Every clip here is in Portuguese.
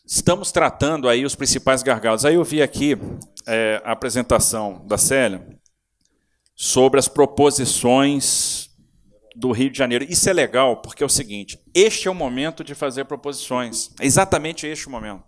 Estamos tratando aí os principais gargalos. Aí eu vi aqui a apresentação da Célia sobre as proposições do Rio de Janeiro. Isso é legal, porque é o seguinte, este é o momento de fazer proposições. É exatamente este o momento.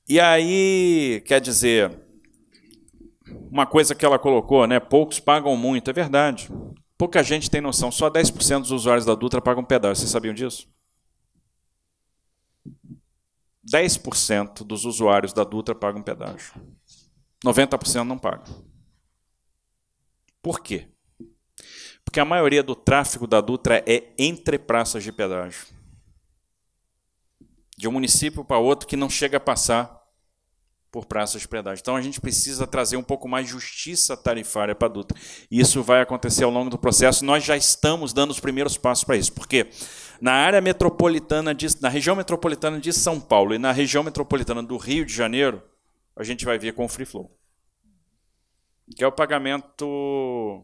E aí, quer dizer, uma coisa que ela colocou, né? Poucos pagam muito, é verdade. Pouca gente tem noção, só 10% dos usuários da Dutra pagam pedágio. Vocês sabiam disso? 10% dos usuários da Dutra pagam pedágio. 90% não pagam. Por quê? Porque a maioria do tráfego da Dutra é entre praças de pedágio. De um município para outro que não chega a passar por praças de pedágio. Então a gente precisa trazer um pouco mais de justiça tarifária para a Dutra. E isso vai acontecer ao longo do processo. Nós já estamos dando os primeiros passos para isso. Por quê? Na área metropolitana, na região metropolitana de São Paulo e na região metropolitana do Rio de Janeiro, a gente vai vir com o Free Flow, que é o pagamento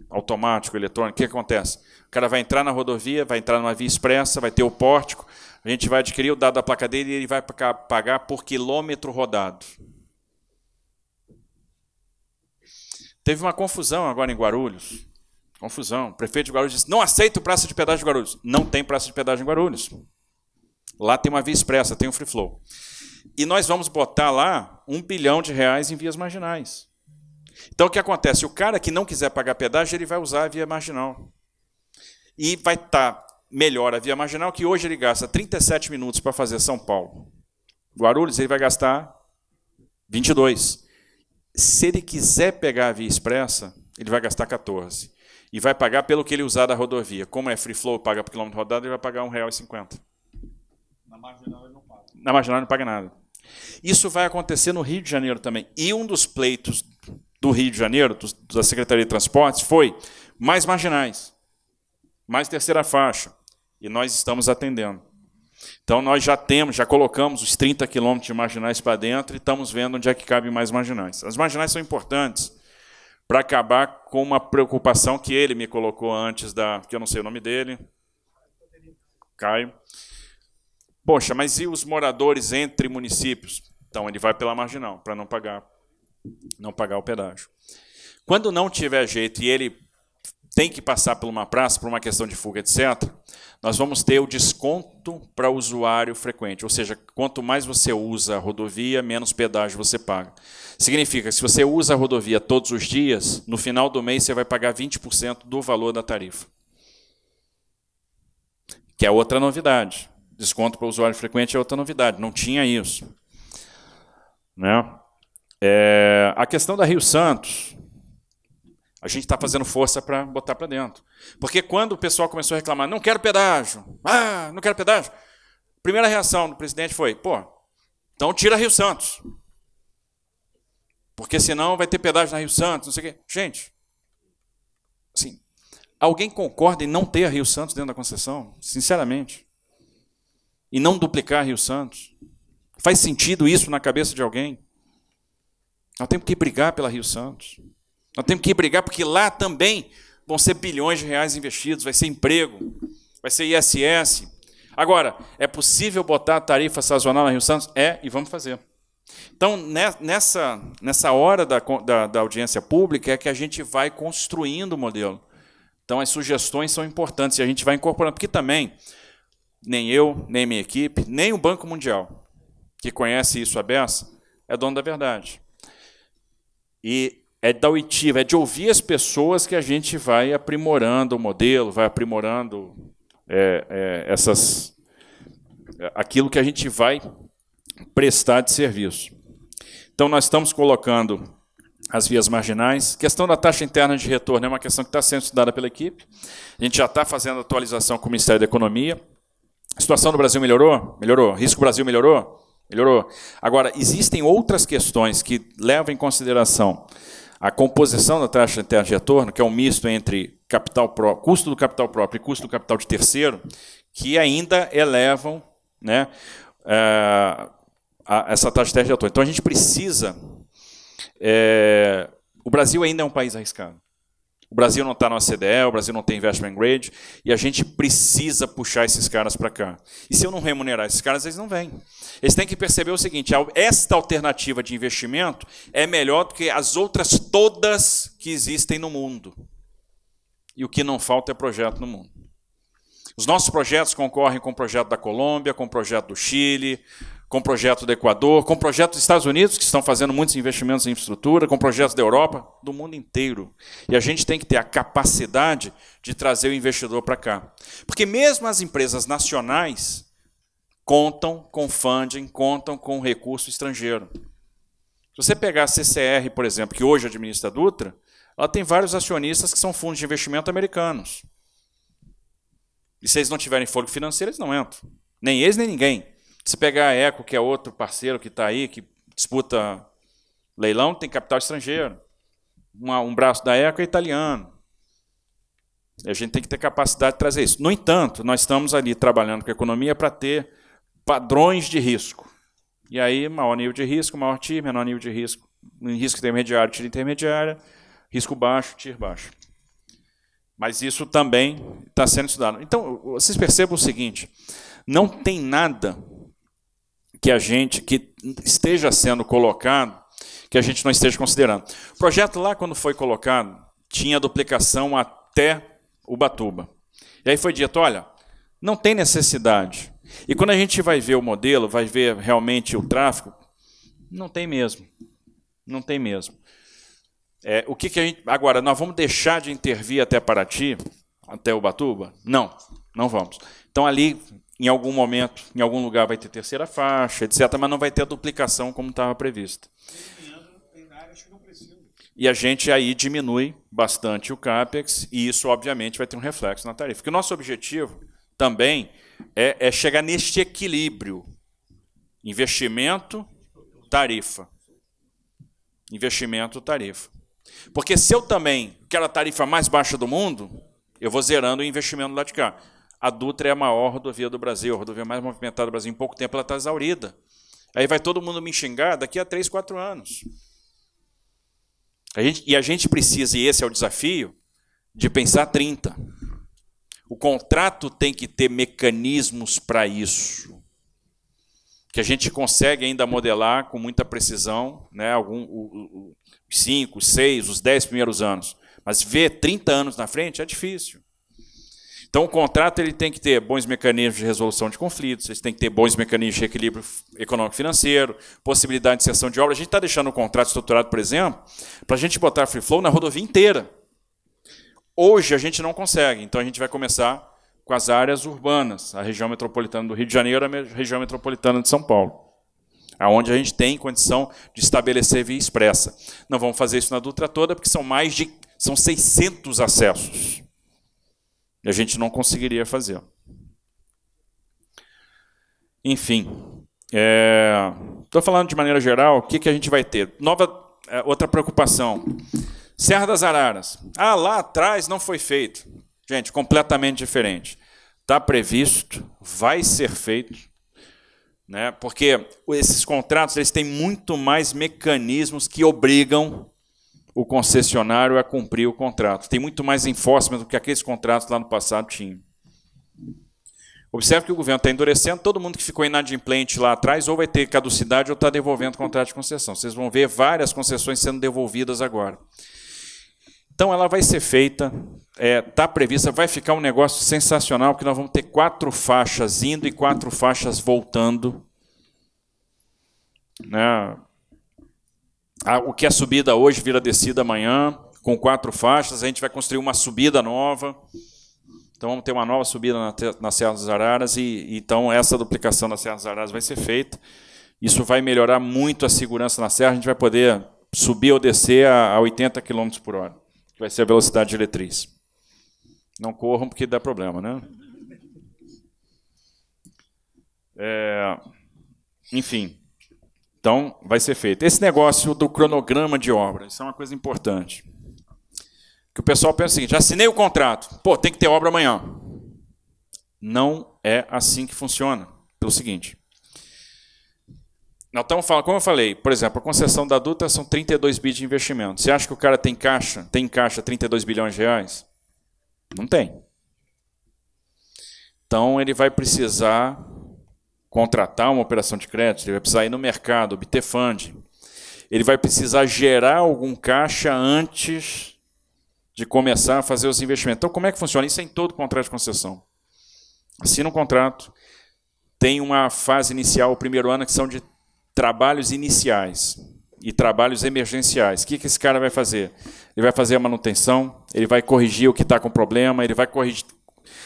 automático, eletrônico. O que acontece? O cara vai entrar na rodovia, vai entrar numa via expressa, vai ter o pórtico, a gente vai adquirir o dado da placa dele e ele vai pagar por quilômetro rodado. Teve uma confusão agora em Guarulhos. Confusão. O prefeito de Guarulhos disse, não aceito praça de pedágio em Guarulhos. Não tem praça de pedágio em Guarulhos. Lá tem uma via expressa, tem um Free Flow. E nós vamos botar lá R$ 1 bilhão em vias marginais. Então, o que acontece? O cara que não quiser pagar pedágio, ele vai usar a via marginal. E vai estar melhor a via marginal, que hoje ele gasta 37 minutos para fazer São Paulo. Guarulhos, ele vai gastar 22. Se ele quiser pegar a via expressa, ele vai gastar 14. E vai pagar pelo que ele usar da rodovia. Como é Free Flow, paga por quilômetro rodado, ele vai pagar R$ 1,50. Na marginal ele não paga. Na marginal ele não paga nada. Isso vai acontecer no Rio de Janeiro também. E um dos pleitos do Rio de Janeiro, da Secretaria de Transportes, foi mais marginais, mais terceira faixa. E nós estamos atendendo. Então, nós já colocamos os 30 quilômetros de marginais para dentro e estamos vendo onde é que cabem mais marginais. As marginais são importantes para acabar com uma preocupação que ele me colocou antes, que eu não sei o nome dele, Caio. Poxa, mas e os moradores entre municípios? Então, ele vai pela marginal, para não pagar o pedágio. Quando não tiver jeito e ele tem que passar por uma praça, por uma questão de fuga, etc., nós vamos ter o desconto para o usuário frequente. Ou seja, quanto mais você usa a rodovia, menos pedágio você paga. Significa que se você usa a rodovia todos os dias, no final do mês você vai pagar 20% do valor da tarifa. Que é outra novidade. Desconto para o usuário frequente é outra novidade. Não tinha isso. Né? A questão da Rio Santos, a gente está fazendo força para botar para dentro. Porque quando o pessoal começou a reclamar, não quero pedágio, não quero pedágio, a primeira reação do presidente foi, então tira Rio Santos. Porque senão vai ter pedágio na Rio Santos, não sei o quê. Gente, assim, alguém concorda em não ter a Rio Santos dentro da concessão? Sinceramente. E não duplicar Rio Santos? Faz sentido isso na cabeça de alguém? Nós temos que brigar pela Rio Santos. Nós temos que brigar porque lá também vão ser bilhões de reais investidos, vai ser emprego, vai ser ISS. Agora, é possível botar a tarifa sazonal na Rio Santos? E vamos fazer. Então, nessa hora da audiência pública é que a gente vai construindo o modelo. Então, as sugestões são importantes e a gente vai incorporando, porque também nem eu, nem minha equipe, nem o Banco Mundial, que conhece isso à beça, é dono da verdade. E é da oitiva, é de ouvir as pessoas que a gente vai aprimorando o modelo, vai aprimorando aquilo que a gente vai prestar de serviço. Então, nós estamos colocando as vias marginais. A questão da taxa interna de retorno é uma questão que está sendo estudada pela equipe. A gente já está fazendo atualização com o Ministério da Economia. A situação do Brasil melhorou? Melhorou. Risco Brasil melhorou? Melhorou. Agora, existem outras questões que levam em consideração a composição da taxa interna de retorno, que é um misto entre custo do capital próprio e custo do capital de terceiro, que ainda elevam, né, essa taxa interna de retorno. Então, a gente precisa... o Brasil ainda é um país arriscado. O Brasil não está no OCDE, o Brasil não tem investment grade, e a gente precisa puxar esses caras para cá. E se eu não remunerar esses caras, eles não vêm. Eles têm que perceber o seguinte, esta alternativa de investimento é melhor do que as outras todas que existem no mundo. E o que não falta é projeto no mundo. Os nossos projetos concorrem com o projeto da Colômbia, com o projeto do Chile, com o projeto do Equador, com o projeto dos Estados Unidos, que estão fazendo muitos investimentos em infraestrutura, com projetos da Europa, do mundo inteiro. E a gente tem que ter a capacidade de trazer o investidor para cá. Porque mesmo as empresas nacionais contam com funding, contam com recurso estrangeiro. Se você pegar a CCR, por exemplo, que hoje administra a Dutra, ela tem vários acionistas que são fundos de investimento americanos. E se eles não tiverem fôlego financeiro, eles não entram. Nem eles, nem ninguém. Se pegar a Eco, que é outro parceiro que está aí, que disputa leilão, tem capital estrangeiro. Um braço da Eco é italiano. E a gente tem que ter capacidade de trazer isso. No entanto, nós estamos ali trabalhando com a economia para ter padrões de risco. E aí, maior nível de risco, maior TIR, menor nível de risco. Em risco intermediário, TIR intermediária. Risco baixo, TIR baixo. Mas isso também está sendo estudado. Então, vocês percebam o seguinte, não tem nada que esteja sendo colocado que a gente não esteja considerando. O projeto lá, quando foi colocado, tinha duplicação até Ubatuba. E aí foi dito, olha, não tem necessidade. E quando a gente vai ver o modelo, vai ver realmente o tráfego, não tem mesmo. Não tem mesmo. O que a gente... Agora, nós vamos deixar de intervir até Paraty, até Ubatuba? Não, não vamos. Então, ali, em algum momento, em algum lugar vai ter terceira faixa, etc., mas não vai ter a duplicação como estava previsto. E a gente aí diminui bastante o CAPEX, e isso, obviamente, vai ter um reflexo na tarifa. Porque o nosso objetivo também é chegar neste equilíbrio. Investimento, tarifa. Investimento, tarifa. Porque se eu também quero a tarifa mais baixa do mundo, eu vou zerando o investimento lá de cá. A Dutra é a maior rodovia do Brasil, a rodovia mais movimentada do Brasil. Em pouco tempo ela está exaurida. Aí vai todo mundo me xingar daqui a 3, 4 anos. A gente precisa, e esse é o desafio, de pensar 30. O contrato tem que ter mecanismos para isso. Que a gente consegue ainda modelar com muita precisão, né, os 5, 6, os 10 primeiros anos. Mas ver 30 anos na frente é difícil. Então, o contrato ele tem que ter bons mecanismos de resolução de conflitos, ele tem que ter bons mecanismos de equilíbrio econômico-financeiro, possibilidade de inserção de obra. A gente está deixando o contrato estruturado, por exemplo, para a gente botar free flow na rodovia inteira. Hoje a gente não consegue, então a gente vai começar com as áreas urbanas, a região metropolitana do Rio de Janeiro, a região metropolitana de São Paulo, aonde a gente tem condição de estabelecer via expressa. Não vamos fazer isso na Dutra toda, porque são 600 acessos. E a gente não conseguiria fazer. Enfim, estou falando de maneira geral, o que a gente vai ter? Outra preocupação. Serra das Araras. Lá atrás não foi feito. Gente, completamente diferente. Está previsto, vai ser feito, né? Porque esses contratos eles têm muito mais mecanismos que obrigam o concessionário a cumprir o contrato. Tem muito mais enforcement do que aqueles contratos lá no passado tinham. Observe que o governo está endurecendo, todo mundo que ficou inadimplente lá atrás ou vai ter caducidade ou está devolvendo o contrato de concessão. Vocês vão ver várias concessões sendo devolvidas agora. Então, ela vai ser feita, está prevista, vai ficar um negócio sensacional, porque nós vamos ter 4 faixas indo e 4 faixas voltando. Né? O que é subida hoje vira descida amanhã, com 4 faixas, a gente vai construir uma subida nova. Então, vamos ter uma nova subida na Serra das Araras, e então essa duplicação da Serra das Araras vai ser feita. Isso vai melhorar muito a segurança na serra, a gente vai poder subir ou descer a 80 km por hora. Que vai ser a velocidade diretriz. Não corram porque dá problema, né? Enfim, então vai ser feito. Esse negócio do cronograma de obra, isso é uma coisa importante. Que o pessoal pensa o seguinte, assinei o contrato, tem que ter obra amanhã. Não é assim que funciona. Pelo seguinte, Então, como eu falei, por exemplo, a concessão da Dutra são 32 bi de investimento. Você acha que o cara tem em caixa 32 bilhões de reais? Não tem. Então, ele vai precisar contratar uma operação de crédito, ele vai precisar ir no mercado, obter funding. Ele vai precisar gerar algum caixa antes de começar a fazer os investimentos. Então, como é que funciona? Isso é em todo contrato de concessão. Assina um contrato, tem uma fase inicial, o primeiro ano, que são de trabalhos iniciais e trabalhos emergenciais. O que esse cara vai fazer? Ele vai fazer a manutenção, ele vai corrigir o que está com problema, ele vai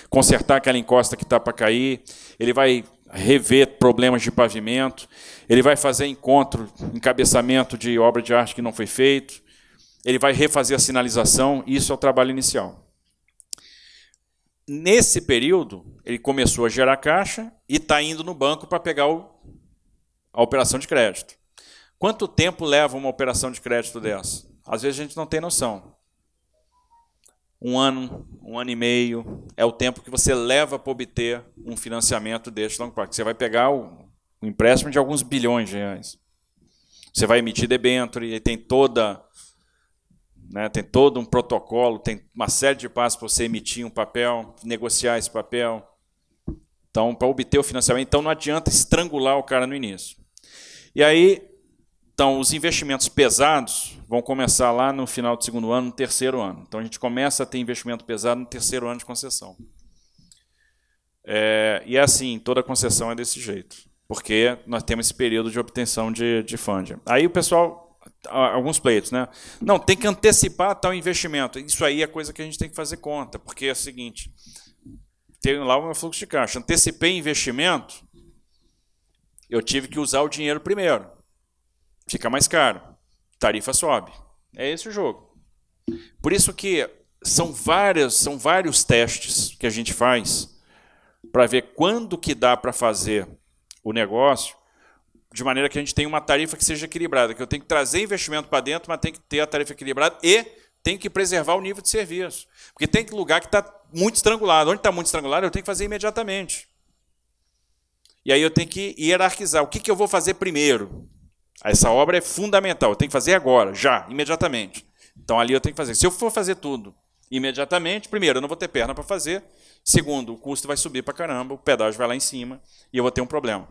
consertar aquela encosta que está para cair, ele vai rever problemas de pavimento, ele vai fazer encabeçamento de obra de arte que não foi feito, ele vai refazer a sinalização, isso é o trabalho inicial. Nesse período, ele começou a gerar caixa e está indo no banco para pegar a operação de crédito. Quanto tempo leva uma operação de crédito dessa? Às vezes a gente não tem noção. 1 ano, 1 ano e meio, é o tempo que você leva para obter um financiamento deste longo prazo. Você vai pegar o empréstimo de alguns bilhões de reais. Você vai emitir debênture, e tem todo um protocolo, tem uma série de passos para você emitir um papel, negociar esse papel. Então, para obter o financiamento, então não adianta estrangular o cara no início. E aí, então, os investimentos pesados vão começar lá no final do segundo ano, no terceiro ano. Então, a gente começa a ter investimento pesado no terceiro ano de concessão. E é assim, toda concessão é desse jeito, porque nós temos esse período de obtenção de funding. Aí o pessoal, alguns pleitos, né? Não, tem que antecipar tal investimento. Isso aí é coisa que a gente tem que fazer conta, porque é o seguinte, tenho lá o meu fluxo de caixa, antecipei investimento, eu tive que usar o dinheiro primeiro. Fica mais caro, tarifa sobe. É esse o jogo. Por isso que são vários testes que a gente faz para ver quando que dá para fazer o negócio de maneira que a gente tenha uma tarifa que seja equilibrada, que eu tenho que trazer investimento para dentro, mas tem que ter a tarifa equilibrada e tenho que preservar o nível de serviço. Porque tem lugar que está muito estrangulado. Onde está muito estrangulado, eu tenho que fazer imediatamente. E aí eu tenho que hierarquizar. O que eu vou fazer primeiro? Essa obra é fundamental, eu tenho que fazer agora, já, imediatamente. Então ali eu tenho que fazer. Se eu for fazer tudo imediatamente, primeiro, eu não vou ter perna para fazer. Segundo, o custo vai subir para caramba, o pedágio vai lá em cima e eu vou ter um problema.